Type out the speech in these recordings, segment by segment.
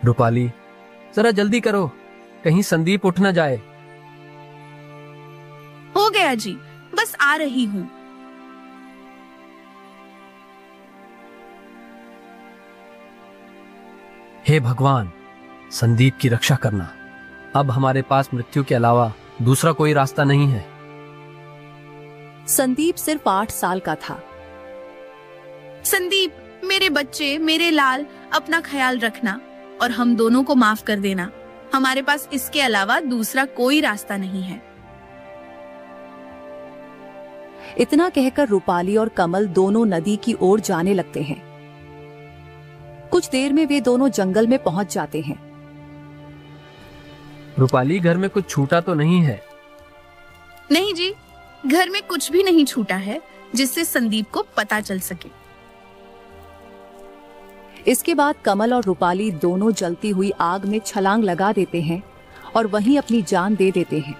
रूपाली, जरा जल्दी करो, कहीं संदीप उठ न जाए। हो गया जी, बस आ रही हूँ। हे भगवान, संदीप की रक्षा करना। अब हमारे पास मृत्यु के अलावा दूसरा कोई रास्ता नहीं है। संदीप सिर्फ 8 साल का था। संदीप, मेरे बच्चे, मेरे लाल, अपना ख्याल रखना और हम दोनों को माफ कर देना। हमारे पास इसके अलावा दूसरा कोई रास्ता नहीं है। इतना कहकर रूपाली और कमल दोनों नदी की ओर जाने लगते हैं। कुछ देर में वे दोनों जंगल में पहुंच जाते हैं। रूपाली, घर में कुछ छूटा तो नहीं है? नहीं जी, घर में कुछ भी नहीं छूटा है जिससे संदीप को पता चल सके। इसके बाद कमल और रूपाली दोनों जलती हुई आग में छलांग लगा देते हैं और वहीं अपनी जान दे देते हैं।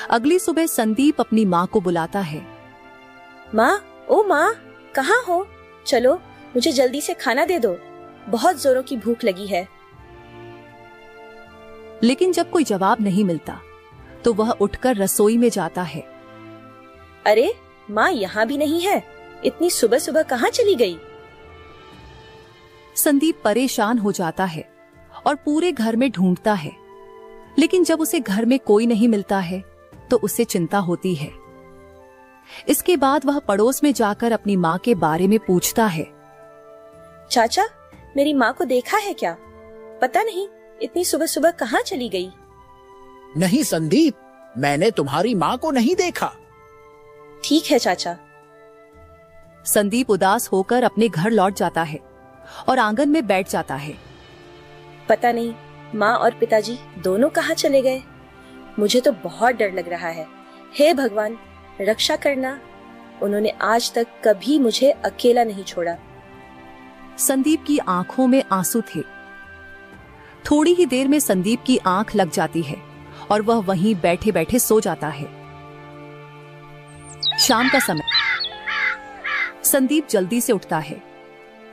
अगली सुबह संदीप अपनी माँ को बुलाता है। माँ, ओ माँ, कहाँ हो? चलो, मुझे जल्दी से खाना दे दो, बहुत जोरों की भूख लगी है। लेकिन जब कोई जवाब नहीं मिलता तो वह उठकर रसोई में जाता है। अरे माँ यहाँ भी नहीं है, इतनी सुबह सुबह कहाँ चली गई? संदीप परेशान हो जाता है और पूरे घर में ढूंढता है, लेकिन जब उसे घर में कोई नहीं मिलता है तो उसे चिंता होती है। इसके बाद वह पड़ोस में जाकर अपनी माँ के बारे में पूछता है। चाचा, मेरी माँ को देखा है क्या? पता नहीं इतनी सुबह सुबह कहाँ चली गई? नहीं संदीप, मैंने तुम्हारी माँ को नहीं देखा। ठीक है चाचा। संदीप उदास होकर अपने घर लौट जाता है और आंगन में बैठ जाता है। पता नहीं माँ और पिताजी दोनों कहाँ चले गए। मुझे तो बहुत डर लग रहा है। हे भगवान, रक्षा करना। उन्होंने आज तक कभी मुझे अकेला नहीं छोड़ा। संदीप की आंखों में आंसू थे। थोड़ी ही देर में संदीप की आंख लग जाती है और वह वहीं बैठे बैठे सो जाता है। शाम का समय। संदीप जल्दी से उठता है।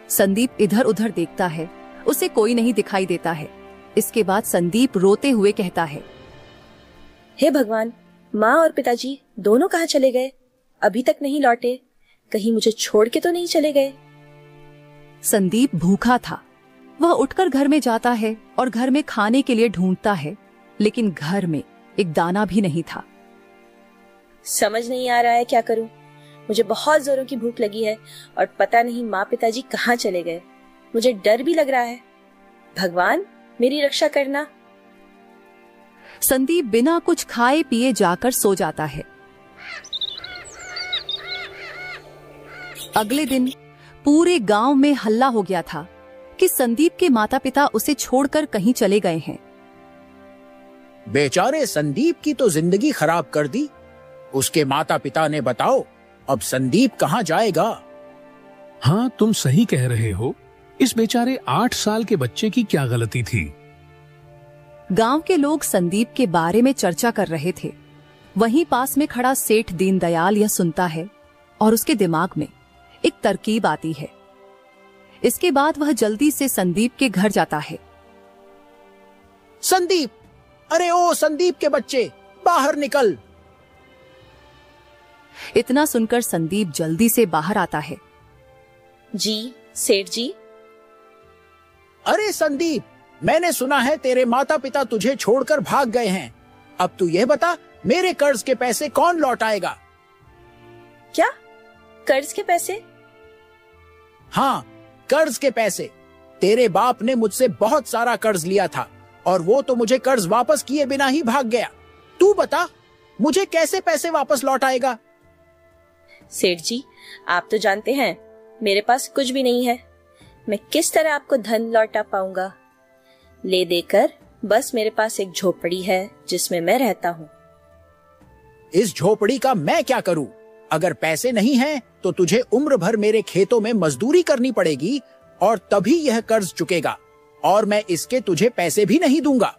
संदीप इधर उधर देखता है, उसे कोई नहीं दिखाई देता है। इसके बाद संदीप रोते हुए कहता है। हे भगवान, माँ और पिताजी दोनों कहाँ चले गए? अभी तक नहीं लौटे। कहीं मुझे छोड़ के तो नहीं चले गए? संदीप भूखा था। वह उठकर घर में जाता है और घर में खाने के लिए ढूंढता है, लेकिन घर में एक दाना भी नहीं था। समझ नहीं आ रहा है क्या करूं। मुझे बहुत जोरों की भूख लगी है और पता नहीं माँ पिताजी कहाँ चले गए। मुझे डर भी लग रहा है। भगवान, मेरी रक्षा करना। संदीप बिना कुछ खाए पिए जाकर सो जाता है। अगले दिन पूरे गांव में हल्ला हो गया था कि संदीप के माता पिता उसे छोड़कर कहीं चले गए हैं। बेचारे संदीप की तो जिंदगी खराब कर दी। उसके माता पिता ने बताओ अब संदीप कहाँ जाएगा? हाँ, तुम सही कह रहे हो। इस बेचारे 8 साल के बच्चे की क्या गलती थी? गांव के लोग संदीप के बारे में चर्चा कर रहे थे। वहीं पास में खड़ा सेठ दीनदयाल यह सुनता है और उसके दिमाग में एक तरकीब आती है। इसके बाद वह जल्दी से संदीप के घर जाता है। संदीप, अरे ओ संदीप के बच्चे, बाहर निकल। इतना सुनकर संदीप जल्दी से बाहर आता है। जी सेठ जी। अरे संदीप, मैंने सुना है तेरे माता पिता तुझे छोड़कर भाग गए हैं। अब तू ये बता, मेरे कर्ज के पैसे कौन लौटाएगा? क्या? कर्ज के पैसे? हाँ, कर्ज के पैसे। तेरे बाप ने मुझसे बहुत सारा कर्ज लिया था और वो तो मुझे कर्ज वापस किए बिना ही भाग गया। तू बता, मुझे कैसे पैसे वापस लौटाएगा? सेठ जी, आप तो जानते हैं मेरे पास कुछ भी नहीं है। मैं किस तरह आपको धन लौटा पाऊंगा? ले देकर बस मेरे पास एक झोपड़ी है जिसमें मैं रहता हूँ। इस झोपड़ी का मैं क्या करूँ? अगर पैसे नहीं हैं तो तुझे उम्र भर मेरे खेतों में मजदूरी करनी पड़ेगी और तभी यह कर्ज चुकेगा, और मैं इसके तुझे पैसे भी नहीं दूंगा।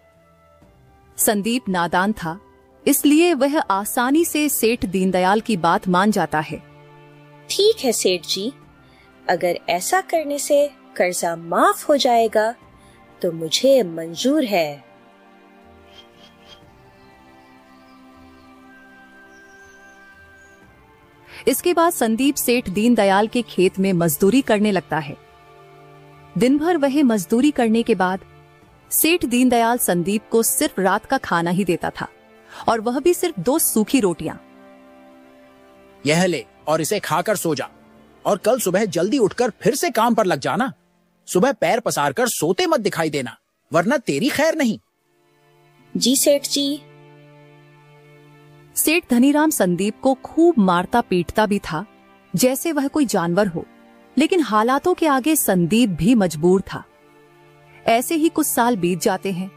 संदीप नादान था, इसलिए वह आसानी से सेठ दीनदयाल की बात मान जाता है। ठीक है सेठ जी, अगर ऐसा करने से कर्जा माफ हो जाएगा तो मुझे मंजूर है। इसके बाद संदीप सेठ दीनदयाल के खेत में मजदूरी करने लगता है। दिन भर वह मजदूरी करने के बाद सेठ दीनदयाल संदीप को सिर्फ रात का खाना ही देता था, और वह भी सिर्फ 2 सूखी रोटियां। यह ले और इसे खाकर सो जा, और कल सुबह जल्दी उठकर फिर से काम पर लग जाना। सुबह पैर पसार कर सोते मत दिखाई देना, वरना तेरी खैर नहीं। जी सेठ जी। सेठ धनीराम संदीप को खूब मारता पीटता भी था, जैसे वह कोई जानवर हो, लेकिन हालातों के आगे संदीप भी मजबूर था। ऐसे ही कुछ साल बीत जाते हैं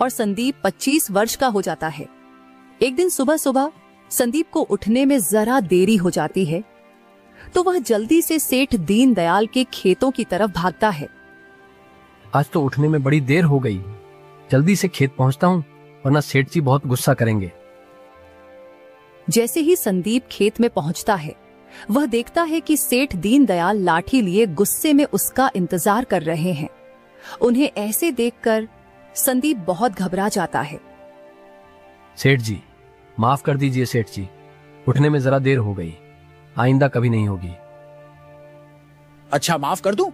और संदीप 25 वर्ष का हो जाता है। एक दिन सुबह सुबह संदीप को उठने में जरा देरी हो जाती है, तो वह जल्दी से सेठ दीनदयाल के खेतों की तरफ भागता है। आज तो उठने में बड़ी देर हो गई, जल्दी से खेत पहुंचता हूं, वरना सेठ जी बहुत गुस्सा करेंगे। जैसे ही संदीप खेत में पहुंचता है, वह देखता है कि सेठ दीनदयाल लाठी लिए गुस्से में उसका इंतजार कर रहे हैं। उन्हें ऐसे देखकर संदीप बहुत घबरा जाता है। सेठ जी, माफ कर दीजिए सेठ जी, उठने में जरा देर हो गई, आइंदा कभी नहीं होगी। अच्छा, माफ कर दूं?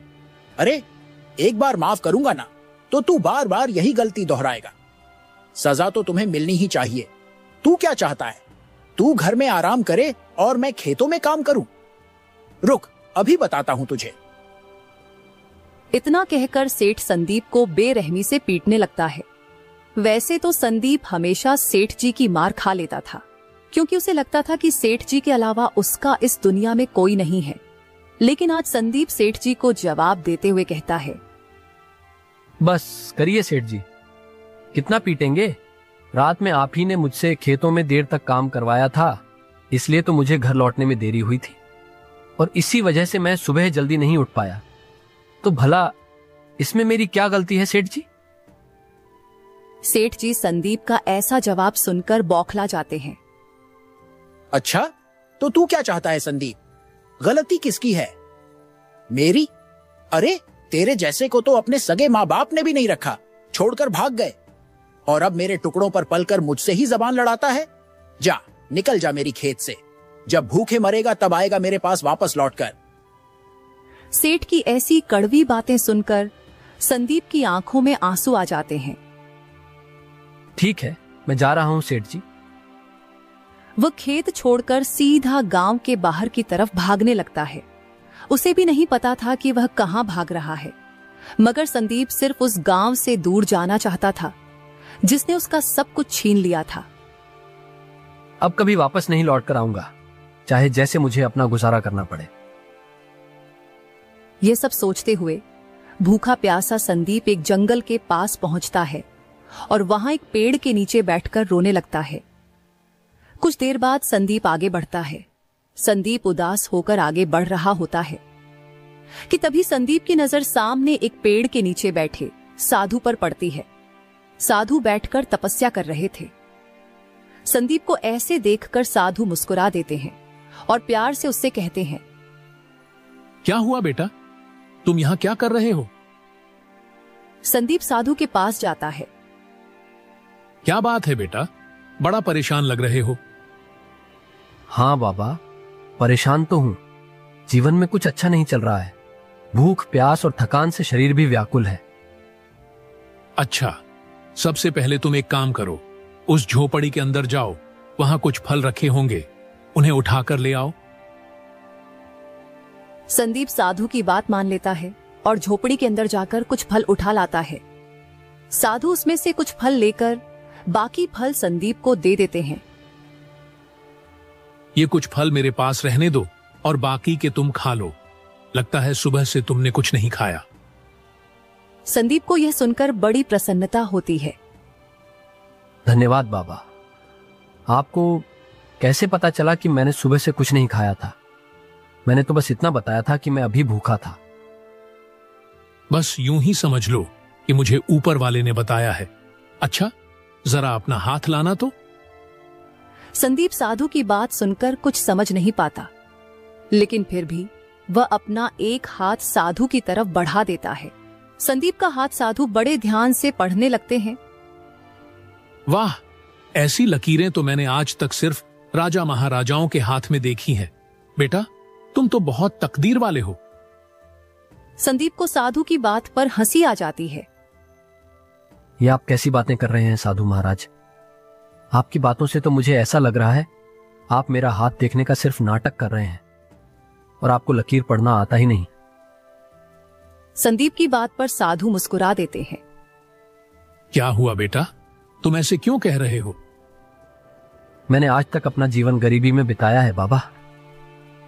अरे एक बार माफ करूंगा ना, तो तू बार बार यही गलती दोहराएगा। सजा तो तुम्हें मिलनी ही चाहिए। तू क्या चाहता है? तू घर में आराम करे और मैं खेतों में काम करूं? रुक, अभी बताता हूं तुझे। इतना कहकर सेठ संदीप को बेरहमी से पीटने लगता है। वैसे तो संदीप हमेशा सेठ जी की मार खा लेता था, क्योंकि उसे लगता था कि सेठ जी के अलावा उसका इस दुनिया में कोई नहीं है। लेकिन आज संदीप सेठ जी को जवाब देते हुए कहता है, बस करिए सेठ जी, कितना पीटेंगे? रात में आप ही ने मुझसे खेतों में देर तक काम करवाया था, इसलिए तो मुझे घर लौटने में देरी हुई थी, और इसी वजह से मैं सुबह जल्दी नहीं उठ पाया। तो भला इसमें मेरी क्या गलती है सेठ जी? सेठ जी संदीप का ऐसा जवाब सुनकर बौखला जाते हैं। अच्छा, तो तू क्या चाहता है संदीप? गलती किसकी है? मेरी? अरे तेरे जैसे को तो अपने सगे माँ बाप ने भी नहीं रखा, छोड़कर भाग गए, और अब मेरे टुकड़ों पर पलकर मुझसे ही जबान लड़ाता है। जा, निकल जा मेरी खेत से। जब भूखे मरेगा तब आएगा मेरे पास वापस लौटकर। सेठ की ऐसी कड़वी बातें सुनकर संदीप की आंखों में आंसू आ जाते हैं। ठीक है, मैं जा रहा हूं सेठ जी। वह खेत छोड़कर सीधा गांव के बाहर की तरफ भागने लगता है। उसे भी नहीं पता था कि वह कहां भाग रहा है, मगर संदीप सिर्फ उस गांव से दूर जाना चाहता था जिसने उसका सब कुछ छीन लिया था। अब कभी वापस नहीं लौट कर आऊंगा, चाहे जैसे मुझे अपना गुजारा करना पड़े। ये सब सोचते हुए भूखा प्यासा संदीप एक जंगल के पास पहुंचता है और वहां एक पेड़ के नीचे बैठकर रोने लगता है। कुछ देर बाद संदीप आगे बढ़ता है। संदीप उदास होकर आगे बढ़ रहा होता है कि तभी संदीप की नजर सामने एक पेड़ के नीचे बैठे साधु पर पड़ती है। साधु बैठकर तपस्या कर रहे थे। संदीप को ऐसे देखकर साधु मुस्कुरा देते हैं और प्यार से उससे कहते हैं, क्या हुआ बेटा, तुम यहां क्या कर रहे हो? संदीप साधु के पास जाता है। क्या बात है बेटा, बड़ा परेशान लग रहे हो। हाँ बाबा, परेशान तो हूं। जीवन में कुछ अच्छा नहीं चल रहा है। भूख, प्यास और थकान से शरीर भी व्याकुल है। अच्छा, सबसे पहले तुम एक काम करो, उस झोपड़ी के अंदर जाओ, वहां कुछ फल रखे होंगे, उन्हें उठाकर ले आओ। संदीप साधु की बात मान लेता है और झोपड़ी के अंदर जाकर कुछ फल उठा लाता है। साधु उसमें से कुछ फल लेकर बाकी फल संदीप को दे देते हैं। ये कुछ फल मेरे पास रहने दो और बाकी के तुम खा लो। लगता है सुबह से तुमने कुछ नहीं खाया। संदीप को यह सुनकर बड़ी प्रसन्नता होती है। धन्यवाद बाबा। आपको कैसे पता चला कि मैंने सुबह से कुछ नहीं खाया था? मैंने तो बस इतना बताया था कि मैं अभी भूखा था। बस यूं ही समझ लो कि मुझे ऊपर वाले ने बताया है। अच्छा, जरा अपना हाथ लाना तो। संदीप साधु की बात सुनकर कुछ समझ नहीं पाता, लेकिन फिर भी वह अपना एक हाथ साधु की तरफ बढ़ा देता है। संदीप का हाथ साधु बड़े ध्यान से पढ़ने लगते हैं। वाह, ऐसी लकीरें तो मैंने आज तक सिर्फ राजा महाराजाओं के हाथ में देखी हैं। बेटा, तुम तो बहुत तकदीर वाले हो। संदीप को साधु की बात पर हंसी आ जाती है। ये आप कैसी बातें कर रहे हैं साधु महाराज? आपकी बातों से तो मुझे ऐसा लग रहा है आप मेरा हाथ देखने का सिर्फ नाटक कर रहे हैं और आपको लकीर पढ़ना आता ही नहीं। संदीप की बात पर साधु मुस्कुरा देते हैं। क्या हुआ बेटा, तुम ऐसे क्यों कह रहे हो? मैंने आज तक अपना जीवन गरीबी में बिताया है बाबा।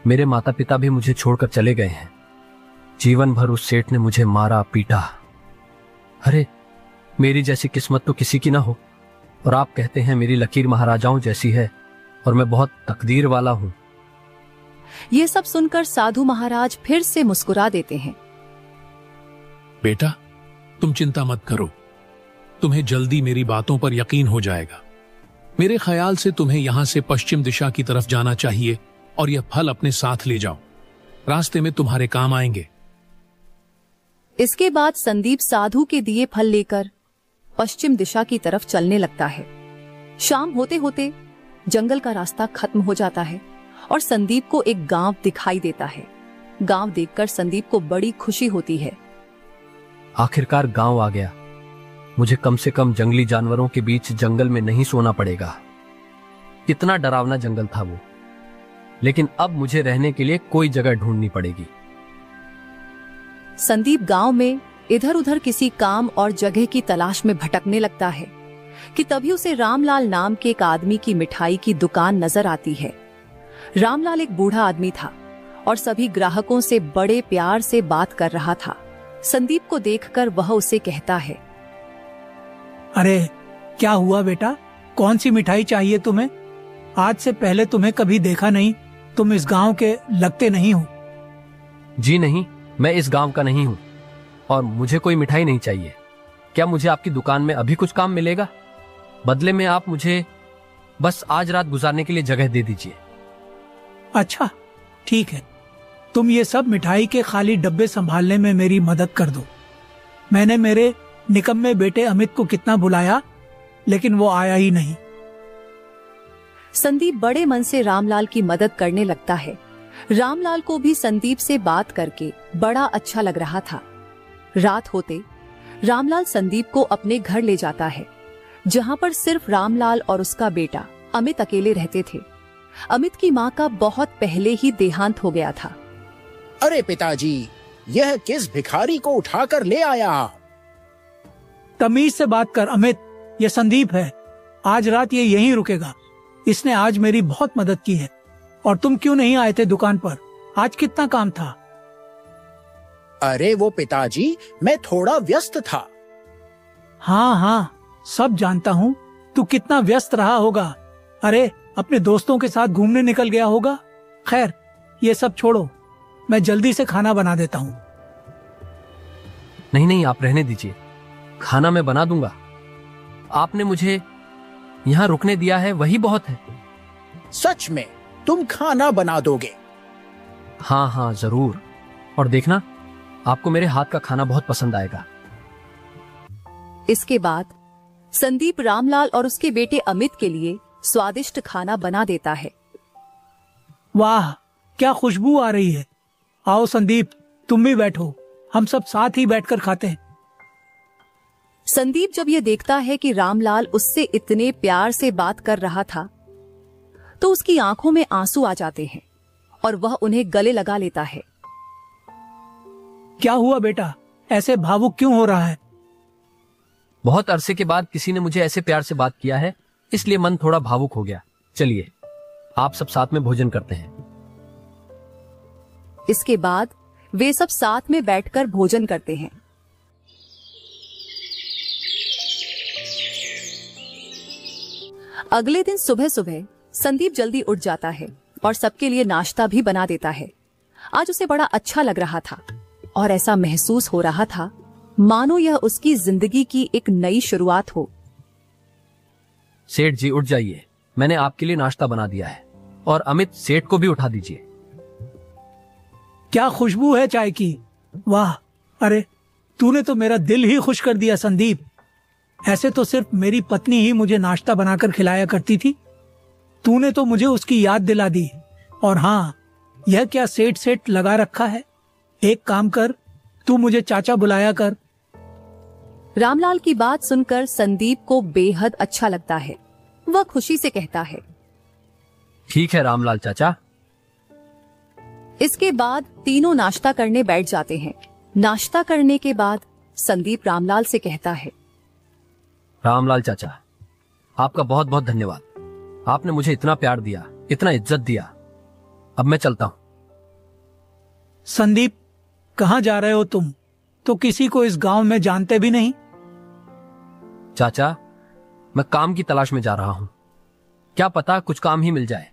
मेरे माता पिता भी मुझे छोड़कर चले गए हैं। जीवन भर उस सेठ ने मुझे मारा पीटा। अरे, मेरी जैसी किस्मत तो किसी की ना हो, और आप कहते हैं मेरी लकीर महाराजाओं जैसी है और मैं बहुत तकदीर वाला हूं। ये सब सुनकर साधु महाराज फिर से मुस्कुरा देते हैं। बेटा, तुम चिंता मत करो, तुम्हें जल्दी मेरी बातों पर यकीन हो जाएगा। मेरे ख्याल से तुम्हें यहां से पश्चिम दिशा की तरफ जाना चाहिए और यह फल अपने साथ ले जाओ, रास्ते में तुम्हारे काम आएंगे। इसके बाद संदीप साधु के दिए फल लेकर पश्चिम दिशा की तरफ चलने लगता है। शाम होते होते जंगल का रास्ता खत्म हो जाता है और संदीप को एक गांव दिखाई देता है। गांव देखकर संदीप को बड़ी खुशी होती है। आखिरकार गांव आ गया। मुझे कम से कम जंगली जानवरों के बीच जंगल में नहीं सोना पड़ेगा। कितना डरावना जंगल था वो, लेकिन अब मुझे रहने के लिए कोई जगह ढूंढनी पड़ेगी। संदीप गांव में इधर उधर किसी काम और जगह की तलाश में भटकने लगता है कि तभी उसे रामलाल नाम के एक आदमी की मिठाई की दुकान नजर आती है। रामलाल एक बूढ़ा आदमी था और सभी ग्राहकों से बड़े प्यार से बात कर रहा था। संदीप को देखकर वह उसे कहता है, अरे क्या हुआ बेटा, कौन सी मिठाई चाहिए तुम्हें? आज से पहले तुम्हें कभी देखा नहीं, तुम इस गांव के लगते नहीं हो। जी नहीं, मैं इस गांव का नहीं हूं और मुझे कोई मिठाई नहीं चाहिए। क्या मुझे आपकी दुकान में अभी कुछ काम मिलेगा? बदले में आप मुझे बस आज रात गुजारने के लिए जगह दे दीजिए। अच्छा ठीक है, तुम ये सब मिठाई के खाली डब्बे संभालने में मेरी मदद कर दो। मैंने मेरे निकम्मे बेटे अमित को कितना बुलाया, लेकिन वो आया ही नहीं। संदीप बड़े मन से रामलाल की मदद करने लगता है। रामलाल को भी संदीप से बात करके बड़ा अच्छा लग रहा था। रात होते रामलाल संदीप को अपने घर ले जाता है, जहां पर सिर्फ रामलाल और उसका बेटा अमित अकेले रहते थे। अमित की मां का बहुत पहले ही देहांत हो गया था। अरे पिताजी, यह किस भिखारी को उठाकर ले आया? तमीज से बात कर अमित, ये संदीप है। आज रात ये यहीं रुकेगा। इसने आज मेरी बहुत मदद की है। और तुम क्यों नहीं आए थे दुकान पर? आज कितना काम था? अरे वो पिताजी, मैं थोड़ा व्यस्त था। हाँ हाँ, सब जानता हूँ तू कितना व्यस्त रहा होगा। अरे अपने दोस्तों के साथ घूमने निकल गया होगा। खैर ये सब छोड़ो, मैं जल्दी से खाना बना देता हूँ। नहीं नहीं, आप रहने दीजिए, खाना मैं बना दूंगा। आपने मुझे यहाँ रुकने दिया है, वही बहुत है। सच में तुम खाना बना दोगे? हाँ हाँ जरूर, और देखना आपको मेरे हाथ का खाना बहुत पसंद आएगा। इसके बाद संदीप रामलाल और उसके बेटे अमित के लिए स्वादिष्ट खाना बना देता है। वाह क्या खुशबू आ रही है। आओ संदीप, तुम भी बैठो, हम सब साथ ही बैठकर खाते हैं। संदीप जब यह देखता है कि रामलाल उससे इतने प्यार से बात कर रहा था, तो उसकी आंखों में आंसू आ जाते हैं और वह उन्हें गले लगा लेता है। क्या हुआ बेटा, ऐसे भावुक क्यों हो रहा है? बहुत अरसे के बाद किसी ने मुझे ऐसे प्यार से बात किया है, इसलिए मन थोड़ा भावुक हो गया। चलिए आप सब साथ में भोजन करते हैं। इसके बाद वे सब साथ में बैठकर भोजन करते हैं। अगले दिन सुबह सुबह संदीप जल्दी उठ जाता है और सबके लिए नाश्ता भी बना देता है। आज उसे बड़ा अच्छा लग रहा था और ऐसा महसूस हो रहा था मानो यह उसकी जिंदगी की एक नई शुरुआत हो। सेठ जी उठ जाइए, मैंने आपके लिए नाश्ता बना दिया है, और अमित सेठ को भी उठा दीजिए। क्या खुशबू है चाय की। वाह, अरे तूने तो मेरा दिल ही खुश कर दिया संदीप। ऐसे तो सिर्फ मेरी पत्नी ही मुझे नाश्ता बनाकर खिलाया करती थी, तूने तो मुझे उसकी याद दिला दी। और हाँ, यह क्या सेट सेट लगा रखा है। एक काम कर, तू मुझे चाचा बुलाया कर। रामलाल की बात सुनकर संदीप को बेहद अच्छा लगता है। वह खुशी से कहता है, ठीक है रामलाल चाचा। इसके बाद तीनों नाश्ता करने बैठ जाते हैं। नाश्ता करने के बाद संदीप रामलाल से कहता है, रामलाल चाचा, आपका बहुत बहुत धन्यवाद। आपने मुझे इतना प्यार दिया, इतना इज्जत दिया। अब मैं चलता हूं। संदीप, कहाँ जा रहे हो तुम? तो किसी को इस गांव में जानते भी नहीं। चाचा, मैं काम की तलाश में जा रहा हूं। क्या पता कुछ काम ही मिल जाए।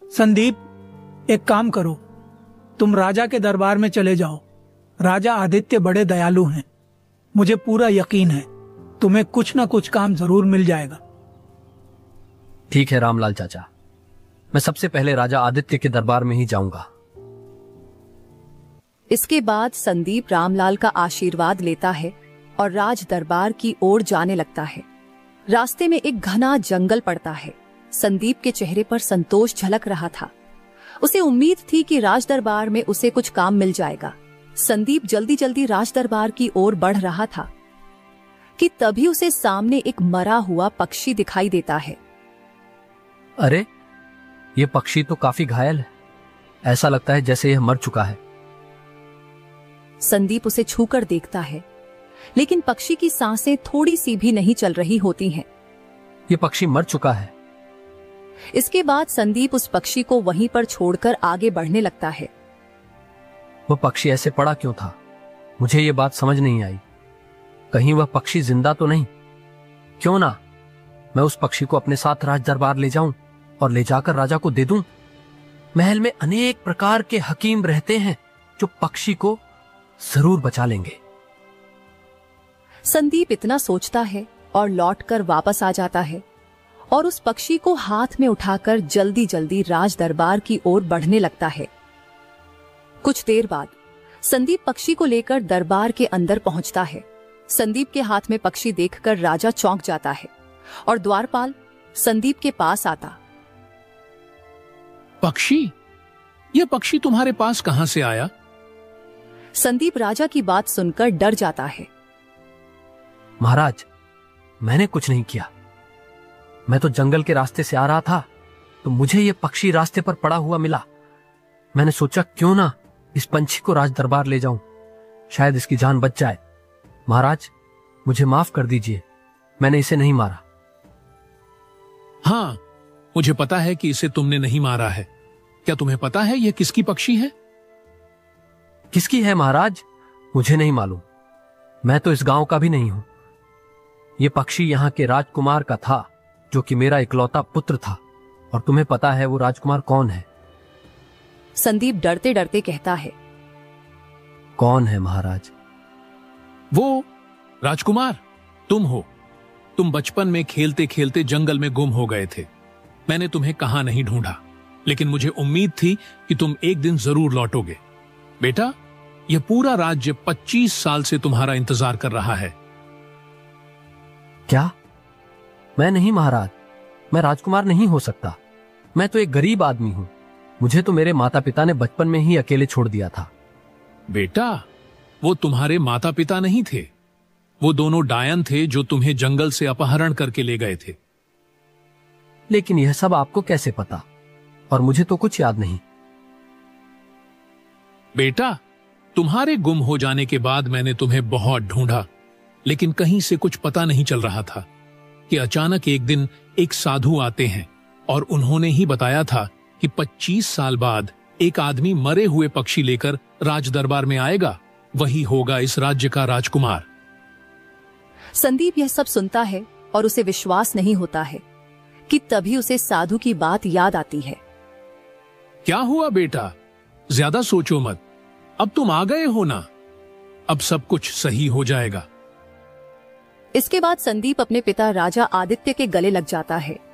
संदीप, एक काम करो, तुम राजा के दरबार में चले जाओ। राजा आदित्य बड़े दयालु हैं। मुझे पूरा यकीन है तुम्हें कुछ ना कुछ काम जरूर मिल जाएगा। ठीक है रामलाल चाचा, मैं सबसे पहले राजा आदित्य के दरबार में ही जाऊंगा। इसके बाद संदीप रामलाल का आशीर्वाद लेता है और राज दरबार की ओर जाने लगता है। रास्ते में एक घना जंगल पड़ता है। संदीप के चेहरे पर संतोष झलक रहा था। उसे उम्मीद थी कि राज दरबार में उसे कुछ काम मिल जाएगा। संदीप जल्दी जल्दी राज दरबार की ओर बढ़ रहा था कि तभी उसे सामने एक मरा हुआ पक्षी दिखाई देता है। अरे, ये पक्षी तो काफी घायल है। ऐसा लगता है जैसे यह मर चुका है। संदीप उसे छूकर देखता है, लेकिन पक्षी की सांसें थोड़ी सी भी नहीं चल रही होती हैं। ये पक्षी मर चुका है। इसके बाद संदीप उस पक्षी को वहीं पर छोड़कर आगे बढ़ने लगता है। वह पक्षी ऐसे पड़ा क्यों था? मुझे ये बात समझ नहीं आई। कहीं वह पक्षी जिंदा तो नहीं? क्यों ना मैं उस पक्षी को अपने साथ राज दरबार ले जाऊं और ले जाकर राजा को दे दूं। महल में अनेक प्रकार के हकीम रहते हैं जो पक्षी को जरूर बचा लेंगे। संदीप इतना सोचता है और लौटकर वापस आ जाता है और उस पक्षी को हाथ में उठाकर जल्दी जल्दी राज दरबार की ओर बढ़ने लगता है। कुछ देर बाद संदीप पक्षी को लेकर दरबार के अंदर पहुंचता है। संदीप के हाथ में पक्षी देखकर राजा चौंक जाता है और द्वारपाल संदीप के पास आता। पक्षी? यह पक्षी तुम्हारे पास कहां से आया? संदीप राजा की बात सुनकर डर जाता है। महाराज, मैंने कुछ नहीं किया। मैं तो जंगल के रास्ते से आ रहा था तो मुझे यह पक्षी रास्ते पर पड़ा हुआ मिला। मैंने सोचा क्यों ना इस पंछी को राज दरबार ले जाऊं, शायद इसकी जान बच जाए। महाराज, मुझे माफ कर दीजिए, मैंने इसे नहीं मारा। हाँ, मुझे पता है कि इसे तुमने नहीं मारा है। क्या तुम्हें पता है यह किसकी पक्षी है? किसकी है महाराज? मुझे नहीं मालूम। मैं तो इस गांव का भी नहीं हूं। यह पक्षी यहां के राजकुमार का था, जो कि मेरा इकलौता पुत्र था। और तुम्हें पता है वो राजकुमार कौन है? संदीप डरते डरते कहता है। कौन है महाराज? वो राजकुमार तुम हो। तुम बचपन में खेलते खेलते जंगल में गुम हो गए थे। मैंने तुम्हें कहां नहीं ढूंढा, लेकिन मुझे उम्मीद थी कि तुम एक दिन जरूर लौटोगे। बेटा, यह पूरा राज्य 25 साल से तुम्हारा इंतजार कर रहा है। क्या? मैं नहीं महाराज, मैं राजकुमार नहीं हो सकता। मैं तो एक गरीब आदमी हूं। मुझे तो मेरे माता पिता ने बचपन में ही अकेले छोड़ दिया था। बेटा, वो तुम्हारे माता पिता नहीं थे। वो दोनों डायन थे जो तुम्हें जंगल से अपहरण करके ले गए थे। लेकिन यह सब आपको कैसे पता? और मुझे तो कुछ याद नहीं। बेटा, तुम्हारे गुम हो जाने के बाद मैंने तुम्हें बहुत ढूंढा, लेकिन कहीं से कुछ पता नहीं चल रहा था कि अचानक एक दिन एक साधु आते हैं और उन्होंने ही बताया था कि 25 साल बाद एक आदमी मरे हुए पक्षी लेकर राज दरबार में आएगा। वही होगा इस राज्य का राजकुमार। संदीप यह सब सुनता है और उसे विश्वास नहीं होता है कि तभी उसे साधु की बात याद आती है। क्या हुआ बेटा? ज्यादा सोचो मत। अब तुम आ गए हो ना, अब सब कुछ सही हो जाएगा। इसके बाद संदीप अपने पिता राजा आदित्य के गले लग जाता है